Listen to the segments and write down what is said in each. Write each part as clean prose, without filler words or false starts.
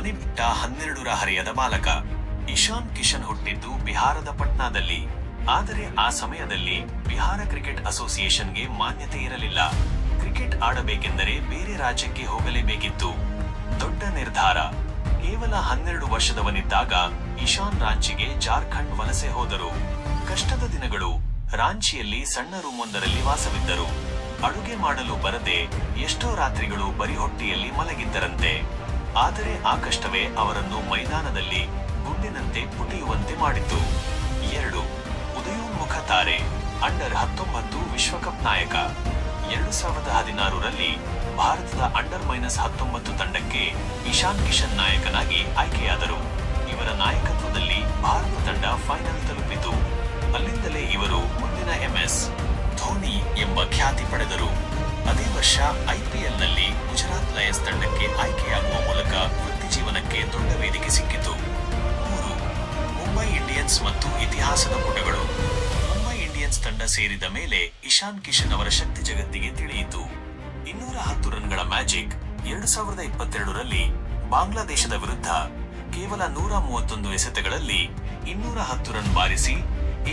ಮನೆ ಬಿಟ್ಟ 12ರ ಹರೆಯದ ಬಾಲಕ. ಇಶಾನ್ ಕಿಶನ್ ಹುಟ್ಟಿದ್ದು ಬಿಹಾರದ ಪಟ್ನಾದಲ್ಲಿ. ಆದರೆ ಆ ಸಮಯದಲ್ಲಿ ಬಿಹಾರ ಕ್ರಿಕೆಟ್ ಅಸೋಸಿಯೇಷನ್ಗೆ ಮಾನ್ಯತೆ ಇರಲಿಲ್ಲ. ಕ್ರಿಕೆಟ್ ಆಡಬೇಕೆಂದರೆ ಬೇರೆ ರಾಜ್ಯಕ್ಕೆ ಹೋಗಲೇಬೇಕಿತ್ತು. ದೊಡ್ಡ ನಿರ್ಧಾರ. ಕೇವಲ 12 ವರ್ಷದವನಿದ್ದಾಗ ಇಶಾನ್ ರಾಂಚಿಗೆ ಜಾರ್ಖಂಡ್ ವಲಸೆ ಹೋದರು. ಕಷ್ಟದ ದಿನಗಳು. ರಾಂಚಿಯಲ್ಲಿ ಸಣ್ಣ ರೂಮೊಂದರಲ್ಲಿ ವಾಸವಿದ್ದರು. ಅಡುಗೆ ಮಾಡಲು ಬರದೆ ಎಷ್ಟೋ ರಾತ್ರಿಗಳು ಬರಿ ಹೊಟ್ಟೆಯಲ್ಲಿ ಮಲಗಿದ್ದರಂತೆ. ಆದರೆ ಆ ಕಷ್ಟವೇ ಅವರನ್ನು ಮೈದಾನದಲ್ಲಿ ಗುಂಡಿನಂತೆ ಪುಟಿಯುವಂತೆ ಮಾಡಿತು. 2. ಉದಯೋನ್ಮುಖ ತಾರೆ. ಅಂಡರ್ 19 ವಿಶ್ವಕಪ್ ನಾಯಕ. 2016ರಲ್ಲಿ ಭಾರತದ ಅಂಡರ್-19 ತಂಡಕ್ಕೆ ಇಶಾನ್ ಕಿಶನ್ ನಾಯಕನಾಗಿ ಆಯ್ಕೆಯಾದರು. ಇವರ ನಾಯಕತ್ವದಲ್ಲಿ ಭಾರತ ತಂಡ ಫೈನಲ್ ತಲುಪಿತು. ಅಲ್ಲಿಂದಲೇ ಇವರು ಮುಂದಿನ MS ಧೋನಿ ಎಂಬ ಖ್ಯಾತಿ ಪಡೆದರು. ಅದೇ ವರ್ಷ IPLನಲ್ಲಿ ಗುಜರಾತ್ ಲಯನ್ಸ್ ತಂಡಕ್ಕೆ ಆಯ್ಕೆಯಾಗುವ ಮೂಲಕ ವೃತ್ತಿಜೀವನಕ್ಕೆ ದೊಡ್ಡ ವೇದಿಕೆ ಸಿಕ್ಕಿತು. 3. ಮುಂಬೈ ಇಂಡಿಯನ್ಸ್ ಮತ್ತು ಇತಿಹಾಸದ ಪುಟಗಳು. ಮುಂಬೈ ಇಂಡಿಯನ್ಸ್ ತಂಡ ಸೇರಿದ ಮೇಲೆ ಇಶಾನ್ ಕಿಶನ್ ಅವರ ಶಕ್ತಿ ಜಗತ್ತಿಗೆ ತಿಳಿಯಿತು. 210 ರನ್ಗಳ ಮ್ಯಾಜಿಕ್. 2022ರಲ್ಲಿ ಬಾಂಗ್ಲಾದೇಶದ ವಿರುದ್ಧ ಕೇವಲ 131 ಎಸೆತಗಳಲ್ಲಿ 210 ರನ್ ಬಾರಿಸಿ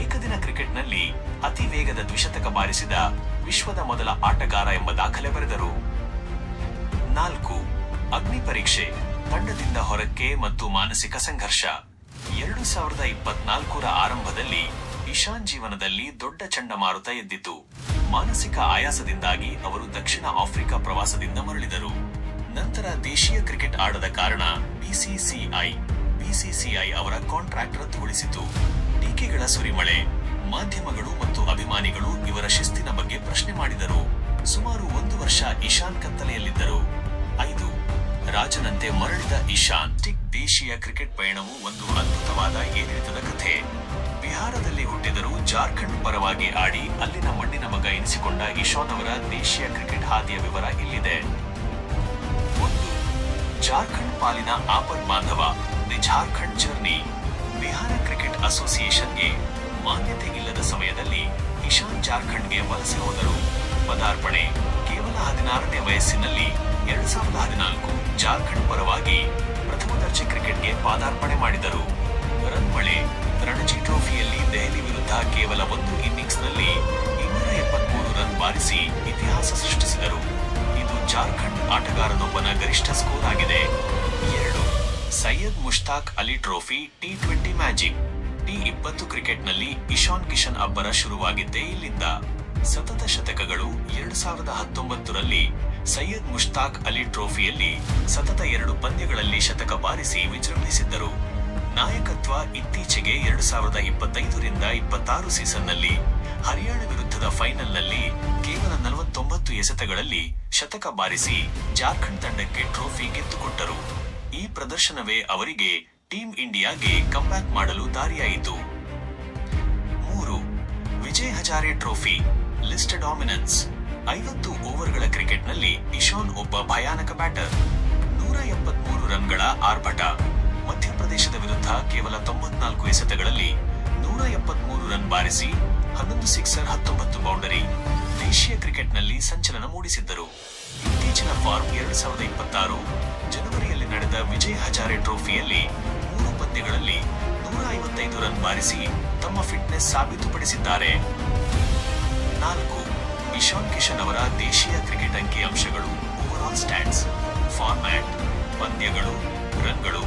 ಏಕದಿನ ಕ್ರಿಕೆಟ್ನಲ್ಲಿ ಅತಿ ವೇಗದ ದ್ವಿಶತಕ ಬಾರಿಸಿದ ವಿಶ್ವದ ಮೊದಲ ಆಟಗಾರ ಎಂಬ ದಾಖಲೆ ಬರೆದರು. 4. ಅಗ್ನಿ ಪರೀಕ್ಷೆ. ತಂಡದಿಂದ ಹೊರಕ್ಕೆ ಮತ್ತು ಮಾನಸಿಕ ಸಂಘರ್ಷ. 2024ರ ಆರಂಭದಲ್ಲಿ ಇಶಾನ್ ಜೀವನದಲ್ಲಿ ದೊಡ್ಡ ಚಂಡಮಾರುತ ಎದ್ದಿತು. ಮಾನಸಿಕ ಆಯಾಸದಿಂದಾಗಿ ಅವರು ದಕ್ಷಿಣ ಆಫ್ರಿಕಾ ಪ್ರವಾಸದಿಂದ ಮರಳಿದರು. ನಂತರ ದೇಶೀಯ ಕ್ರಿಕೆಟ್ ಆಡದ ಕಾರಣ ಬಿಸಿಸಿಐ ಅವರ ಕಾಂಟ್ರಾಕ್ಟ್ ರದ್ದುಗೊಳಿಸಿತು. ಟೀಕೆಗಳ ಸುರಿಮಳೆ. ಮಾಧ್ಯಮಗಳು ಮತ್ತು ಅಭಿಮಾನಿಗಳು ಇವರ ಶಿಸ್ತಿನ ಬಗ್ಗೆ ಪ್ರಶ್ನೆ ಮಾಡಿದರು. ಸುಮಾರು 1 ವರ್ಷ ಇಶಾನ್ ಕತ್ತಲೆಯಲ್ಲಿದ್ದರು. 5. ರಾಜನಂತೆ ಮರಳಿದ ಇಶಾನ್. ದೇಶೀಯ ಕ್ರಿಕೆಟ್ ಪಯಣವು ಒಂದು ಅದ್ಭುತವಾದ ಏರಿಳಿತದ ಕಥೆ. ಬಿಹಾರದಲ್ಲಿ ಹುಟ್ಟಿದರೂ ಜಾರ್ಖಂಡ್ ಪರವಾಗಿ ಆಡಿ ಅಲ್ಲಿನ ಮಣ್ಣಿನ ಮಗ ಎನಿಸಿಕೊಂಡ ಇಶಾನ್ ಅವರ ದೇಶೀಯ ಕ್ರಿಕೆಟ್ ಹಾದಿಯ ವಿವರ ಇಲ್ಲಿದೆ. 1. ಜಾರ್ಖಂಡ್ ಪಾಲಿನ ಆಪದ್ ಬಾಂಧವ. The Jharkhand journey. Bihar cricket ಅಸೋಸಿಯೇಷನ್ಗೆ ಮಾನ್ಯತೆ ಇಲ್ಲದ ಸಮಯದಲ್ಲಿ ಇಶಾನ್ ಜಾರ್ಖಂಡ್ಗೆ ವಲಸೆ ಹೋದರು. ಪದಾರ್ಪಣೆ. ಕೇವಲ 16ನೇ ವಯಸ್ಸಿನಲ್ಲಿ 2014 ಜಾರ್ಖಂಡ್ ಪರವಾಗಿ ಪ್ರಥಮ ದರ್ಜೆ ಕ್ರಿಕೆಟ್ಗೆ ಪಾದಾರ್ಪಣೆ ಮಾಡಿದರು. ರನ್ ಮಳೆ. ರಣಜಿ ಟ್ರೋಫಿಯಲ್ಲಿ ದೆಹಲಿ ವಿರುದ್ಧ ಕೇವಲ 1 ಇನ್ನಿಂಗ್ಸ್ನಲ್ಲಿ 273 ರನ್ ಬಾರಿಸಿ ಇತಿಹಾಸ ಸೃಷ್ಟಿಸಿದರು. ಇದು ಜಾರ್ಖಂಡ್ ಆಟಗಾರನೊಬ್ಬನ ಗರಿಷ್ಠ ಸ್ಕೋರ್ ಆಗಿದೆ. 2. Syed Mushtaq Ali trophy T20 magic. T20 ಕ್ರಿಕೆಟ್ನಲ್ಲಿ ಇಶಾನ್ ಕಿಶನ್ ಅಬ್ಬರ ಶುರುವಾಗಿದ್ದೇ ಇಲ್ಲಿಂದ. ಸತತ ಶತಕಗಳು. 2019ರಲ್ಲಿ ಸೈಯದ್ ಮುಷ್ತಾಕ್ ಅಲಿ ಟ್ರೋಫಿಯಲ್ಲಿ ಸತತ 2 ಪಂದ್ಯಗಳಲ್ಲಿ ಶತಕ ಬಾರಿಸಿ ವಿಜೃಂಭಿಸಿದ್ದರು. ನಾಯಕತ್ವ. ಇತ್ತೀಚೆಗೆ 2025ರಿಂದ 26 ಸೀಸನ್ನಲ್ಲಿ ಹರಿಯಾಣ ವಿರುದ್ಧದ ಫೈನಲ್ನಲ್ಲಿ ಕೇವಲ 49 ಎಸೆತಗಳಲ್ಲಿ ಶತಕ ಬಾರಿಸಿ ಜಾರ್ಖಂಡ್ ತಂಡಕ್ಕೆ ಟ್ರೋಫಿ ಗೆದ್ದುಕೊಟ್ಟರು. ಈ ಪ್ರದರ್ಶನವೇ ಅವರಿಗೆ ಟೀಮ್ ಇಂಡಿಯಾಗೆ ಕಂಬ್ಯಾಕ್ ಮಾಡಲು ದಾರಿಯಾಯಿತು. 3. Vijay Hazare trophy. List dominance. 50 ಓವರ್ಗಳ ಕ್ರಿಕೆಟ್ನಲ್ಲಿ ಇಶಾನ್ ಒಬ್ಬ ಭಯಾನಕ ಬ್ಯಾಟರ್. 173 ರನ್ಗಳ ಆರ್ಭಟ. ಮಧ್ಯಪ್ರದೇಶದ ವಿರುದ್ಧ ಕೇವಲ 94 ಎಸೆತಗಳಲ್ಲಿ 173 ರನ್ ಬಾರಿಸಿ 11 ಸಿಕ್ಸರ್ 19 ಬೌಂಡರಿ. ದೇಶೀಯ ಕ್ರಿಕೆಟ್ನಲ್ಲಿ ಸಂಚಲನ ಮೂಡಿಸಿದ್ದರು. ಇತ್ತೀಚಿನ ಫಾರ್ಮ್. 2026 ಜನವರಿಯಲ್ಲಿ ನಡೆದ ವಿಜಯ್ ಹಜಾರೆ ಟ್ರೋಫಿಯಲ್ಲಿ 3 ಪಂದ್ಯಗಳಲ್ಲಿ 155 ರನ್ ಬಾರಿಸಿ ತಮ್ಮ ಫಿಟ್ನೆಸ್ ಸಾಬೀತುಪಡಿಸಿದ್ದಾರೆ. 4. ಇಶಾನ್ ಕಿಶನ್ ಅವರ ದೇಶೀಯ ಕ್ರಿಕೆಟ್ ಅಂಕಿಅಂಶಗಳು. Overall stats. ಫಾರ್ಮ್ಯಾಟ್. ಪಂದ್ಯಗಳು. ರನ್ಗಳು.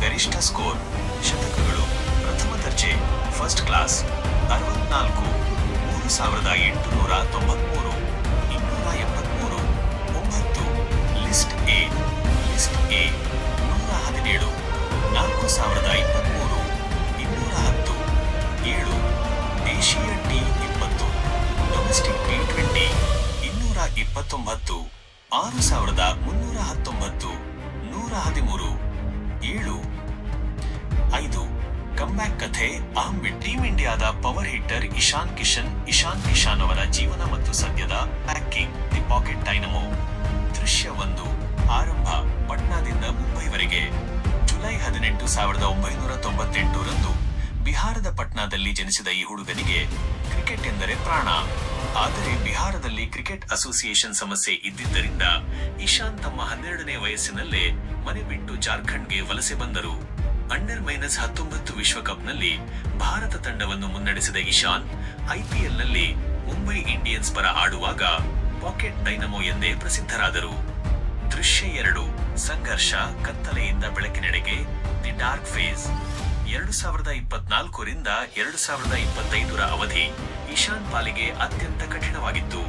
ಗರಿಷ್ಠ ಸ್ಕೋರ್. ಶತಕಗಳು. ಪ್ರಥಮ ದರ್ಜೆ ಫಸ್ಟ್ ಕ್ಲಾಸ್ 64, 3893, 283, 9. List A 117, 4023, 210, 7. ದೇಶೀಯ T20, ಡೊಮೆಸ್ಟಿಕ್ T20 229, 6319, 113, 7. 5. ಕಮ್ಬ್ಯಾಕ್ ಕಥೆ. ಅಹಂಬಿಟ್. ಟೀಮ್ ಇಂಡಿಯಾದ ಪವರ್ ಹಿಟ್ಟರ್ ಇಶಾನ್ ಕಿಶನ್ ಅವರ ಜೀವನ ಮತ್ತು ಸದ್ಯದ ಪ್ಯಾಕಿಂಗ್. The packet dynamo. ದೃಶ್ಯ 1. ಆರಂಭ. ಪಟ್ನಾದಿಂದ ಮುಂಬೈವರೆಗೆ. ಜುಲೈ 18, 1998 ರಂದು ಬಿಹಾರದ ಪಟ್ನಾದಲ್ಲಿ ಜನಿಸಿದ ಈ ಹುಡುಗನಿಗೆ ಕ್ರಿಕೆಟ್ ಎಂದರೆ ಪ್ರಾಣ. ಆದರೆ ಬಿಹಾರದಲ್ಲಿ ಕ್ರಿಕೆಟ್ ಅಸೋಸಿಯೇಷನ್ ಸಮಸ್ಯೆ ಇದ್ದಿದ್ದರಿಂದ ಇಶಾನ್ ತಮ್ಮ 12ನೇ ವಯಸ್ಸಿನಲ್ಲೇ ಮನೆ ಬಿಟ್ಟು ಜಾರ್ಖಂಡ್ಗೆ ವಲಸೆ ಬಂದರು. ಅಂಡರ್-19 ವಿಶ್ವಕಪ್ನಲ್ಲಿ ಭಾರತ ತಂಡವನ್ನು ಮುನ್ನಡೆಸಿದ ಇಶಾನ್ ಐಪಿಎಲ್ನಲ್ಲಿ ಮುಂಬೈ ಇಂಡಿಯನ್ಸ್ ಪರ ಆಡುವಾಗ ಪಾಕೆಟ್ ಡೈನಮೋ ಎಂದೇ ಪ್ರಸಿದ್ಧರಾದರು. ದೃಶ್ಯ 2 ಸಂಘರ್ಷ ಕತ್ತಲೆಯಿಂದ ಬೆಳಕಿನೆಡೆಗೆ ದಿ ಡಾರ್ಕ್ ಫೇಸ್. 2024ರಿಂದ 2025ರ ಅವಧಿ ಇಶಾನ್ ಪಾಲಿಗೆ ಅತ್ಯಂತ ಕಠಿಣವಾಗಿತ್ತು.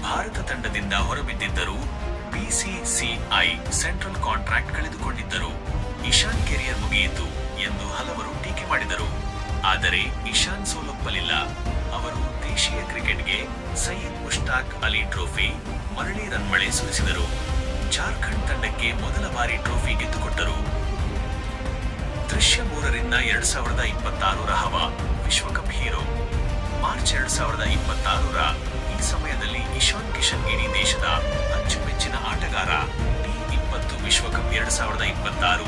ಭಾರತ ತಂಡದಿಂದ ಹೊರಬಿದ್ದಿದ್ದರೂ ಬಿಸಿಸಿಐ ಸೆಂಟ್ರಲ್ ಕಾಂಟ್ರಾಕ್ಟ್ ಕಳೆದುಕೊಂಡಿದ್ದರು. ಇಶಾನ್ ಕೆರಿಯರ್ ಮುಗಿಯಿತು ಎಂದು ಹಲವರು ಟೀಕೆ ಮಾಡಿದರು. ಆದರೆ ಇಶಾನ್ ಸೋಲೊಪ್ಪಲಿಲ್ಲ. ಅವರು ದೇಶೀಯ ಕ್ರಿಕೆಟ್ಗೆ ಸಯ್ಯದ್ ಮುಷ್ತಾಕ್ ಅಲಿ ಟ್ರೋಫಿ, ಮರಳಿ ರನ್ಮಳೆ ಸುರಿಸಿದರು. ಜಾರ್ಖಂಡ್ ತಂಡಕ್ಕೆ ಮೊದಲ ಬಾರಿ ಟ್ರೋಫಿ ಗೆದ್ದುಕೊಟ್ಟರು. ದೃಶ್ಯ 3ರಿಂದ 2026ರ ಹವಾ ವಿಶ್ವಕಪ್ ಹೀರೋ. ಮಾರ್ಚ್ 2026ರ ಈ ಸಮಯದಲ್ಲಿ ಇಶಾನ್ ಕಿಶನ್ ಇಡೀ ದೇಶದ ಅಚ್ಚುಮೆಚ್ಚಿನ ಆಟಗಾರ. T20 ವಿಶ್ವಕಪ್ 2026.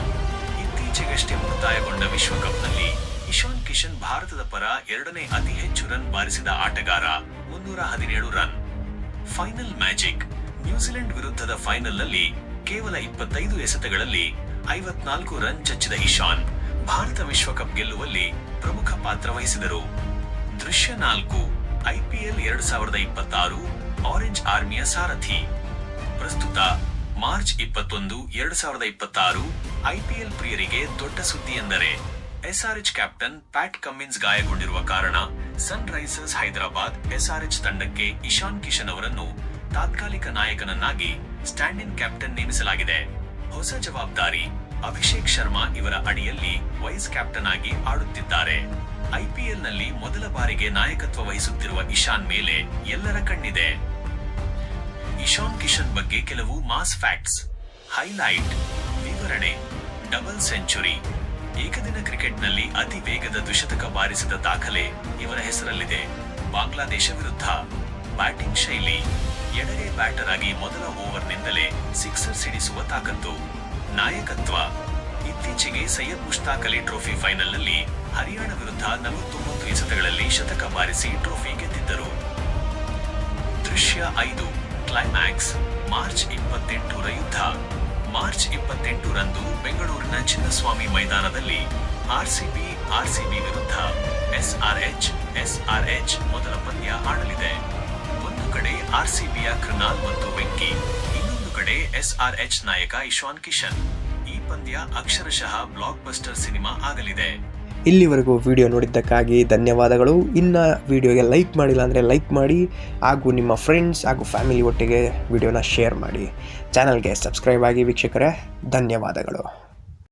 ಇತ್ತೀಚೆಗಷ್ಟೇ ಮುಕ್ತಾಯಗೊಂಡ ವಿಶ್ವಕಪ್ನಲ್ಲಿ ಇಶಾನ್ ಕಿಶನ್ ಭಾರತದ ಪರ 2ನೇ ಅತಿ ಹೆಚ್ಚು ರನ್ ಬಾರಿಸಿದ ಆಟಗಾರ, 317 ರನ್. Final magic. ನ್ಯೂಜಿಲೆಂಡ್ ವಿರುದ್ಧದ ಫೈನಲ್ನಲ್ಲಿ ಕೇವಲ 25 ಎಸೆತಗಳಲ್ಲಿ 54 ರನ್ ಚಚ್ಚಿದ ಇಶಾನ್ ಭಾರತ ವಿಶ್ವಕಪ್ ಗೆಲ್ಲುವಲ್ಲಿ ಪ್ರಮುಖ ಪಾತ್ರ ವಹಿಸಿದರು. ದೃಶ್ಯ 4 ಐಪಿಎಲ್ 2026 ಆರೆಂಜ್ ಆರ್ಮಿಯ ಸಾರಥಿ. ಪ್ರಸ್ತುತ ಮಾರ್ಚ್ 21, 2026 ಐಪಿಎಲ್ ಪ್ರಿಯರಿಗೆ ದೊಡ್ಡ ಸುದ್ದಿ ಎಂದರೆ ಎಸ್ಆರ್ಎಚ್ ಕ್ಯಾಪ್ಟನ್ ಪ್ಯಾಟ್ ಕಮ್ಮಿನ್ಸ್ ಗಾಯಗೊಂಡಿರುವ ಕಾರಣ ಸನ್ ರೈಸರ್ಸ್ ಹೈದರಾಬಾದ್ ಎಸ್ಆರ್ಎಚ್ ತಂಡಕ್ಕೆ ಇಶಾನ್ ಕಿಶನ್ ಅವರನ್ನು ತಾತ್ಕಾಲಿಕ ನಾಯಕನನ್ನಾಗಿ ಸ್ಟ್ಯಾಂಡ್ ಇನ್ ಕ್ಯಾಪ್ಟನ್ ನೇಮಿಸಲಾಗಿದೆ. ಹೊಸ ಜವಾಬ್ದಾರಿ. ಅಭಿಷೇಕ್ ಶರ್ಮಾ ಇವರ ಅಡಿಯಲ್ಲಿ ವೈಸ್ ಕ್ಯಾಪ್ಟನ್ ಆಗಿ ಆಡುತ್ತಿದ್ದಾರೆ. ಐಪಿಎಲ್ನಲ್ಲಿ ಮೊದಲ ಬಾರಿಗೆ ನಾಯಕತ್ವ ವಹಿಸುತ್ತಿರುವ ಇಶಾನ್ ಮೇಲೆ ಎಲ್ಲರ ಕಣ್ಣಿದೆ. ಇಶಾನ್ ಕಿಶನ್ ಬಗ್ಗೆ ಕೆಲವು ಮಾಸ್ ಫ್ಯಾಕ್ಟ್ಸ್. ಹೈಲೈಟ್. ವಿವರಣೆ. Double century. ಏಕದಿನ ಕ್ರಿಕೆಟ್ನಲ್ಲಿ ಅತಿ ವೇಗದ ದ್ವಿಶತಕ ಬಾರಿಸಿದ ದಾಖಲೆ ಇವರ ಹೆಸರಲ್ಲಿದೆ. ಬಾಂಗ್ಲಾದೇಶ ವಿರುದ್ಧ. ಬ್ಯಾಟಿಂಗ್ ಶೈಲಿ. ಎಡಗೈ ಬ್ಯಾಟರ್ ಆಗಿ ಮೊದಲ ಓವರ್ನಿಂದಲೇ ಸಿಕ್ಸರ್ ಸಿಡಿಸುವ ತಾಕತ್ತು. ನಾಯಕತ್ವ. ಇತ್ತೀಚೆಗೆ ಸಯ್ಯದ್ ಮುಷ್ತಾಕ್ ಅಲಿ ಟ್ರೋಫಿ ಫೈನಲ್ನಲ್ಲಿ ಹರಿಯಾಣ ವಿರುದ್ಧ 49 ಎಸೆತಗಳಲ್ಲಿ ಶತಕ ಬಾರಿಸಿ ಟ್ರೋಫಿ ಗೆದ್ದಿದ್ದರು. ದೃಶ್ಯ 5 ಕ್ಲೈಮ್ಯಾಕ್ಸ್. ಮಾರ್ಚ್ 28ರ ಯುದ್ಧ. ಮಾರ್ಚ್ 28ರಂದು ಬೆಂಗಳೂರಿನ ಚಿನ್ನಸ್ವಾಮಿ ಮೈದಾನದಲ್ಲಿ ಆರ್ಸಿಬಿ ವಿರುದ್ಧ ಎಸ್ಆರ್ಎಚ್ ಮೊದಲ ಪಂದ್ಯ ಆಡಲಿದೆ. ಒಂದು ಕಡೆ ಆರ್ಸಿಬಿಯ ಕೃನಾಲ್ ಮತ್ತು ವೆಂಕಿ, ಇನ್ನೊಂದು ಕಡೆ ಎಸ್ಆರ್ಎಚ್ ನಾಯಕ ಇಶಾನ್ ಕಿಶನ್. ಈ ಪಂದ್ಯ ಅಕ್ಷರಶಃ ಬ್ಲಾಕ್ ಬಸ್ಟರ್ ಸಿನಿಮಾ ಆಗಲಿದೆ. ಇಲ್ಲಿವರೆಗೂ ವಿಡಿಯೋ ನೋಡಿದ್ದಕ್ಕಾಗಿ ಧನ್ಯವಾದಗಳು. ಇನ್ನು ವಿಡಿಯೋಗೆ ಲೈಕ್ ಮಾಡಿಲ್ಲ ಅಂದರೆ ಲೈಕ್ ಮಾಡಿ, ಹಾಗೂ ನಿಮ್ಮ ಫ್ರೆಂಡ್ಸ್ ಹಾಗೂ ಫ್ಯಾಮಿಲಿ ಒಟ್ಟಿಗೆ ವಿಡಿಯೋನ ಶೇರ್ ಮಾಡಿ. ಚಾನಲ್ಗೆ ಸಬ್ಸ್ಕ್ರೈಬ್ ಆಗಿ ವೀಕ್ಷಕರೇ, ಧನ್ಯವಾದಗಳು.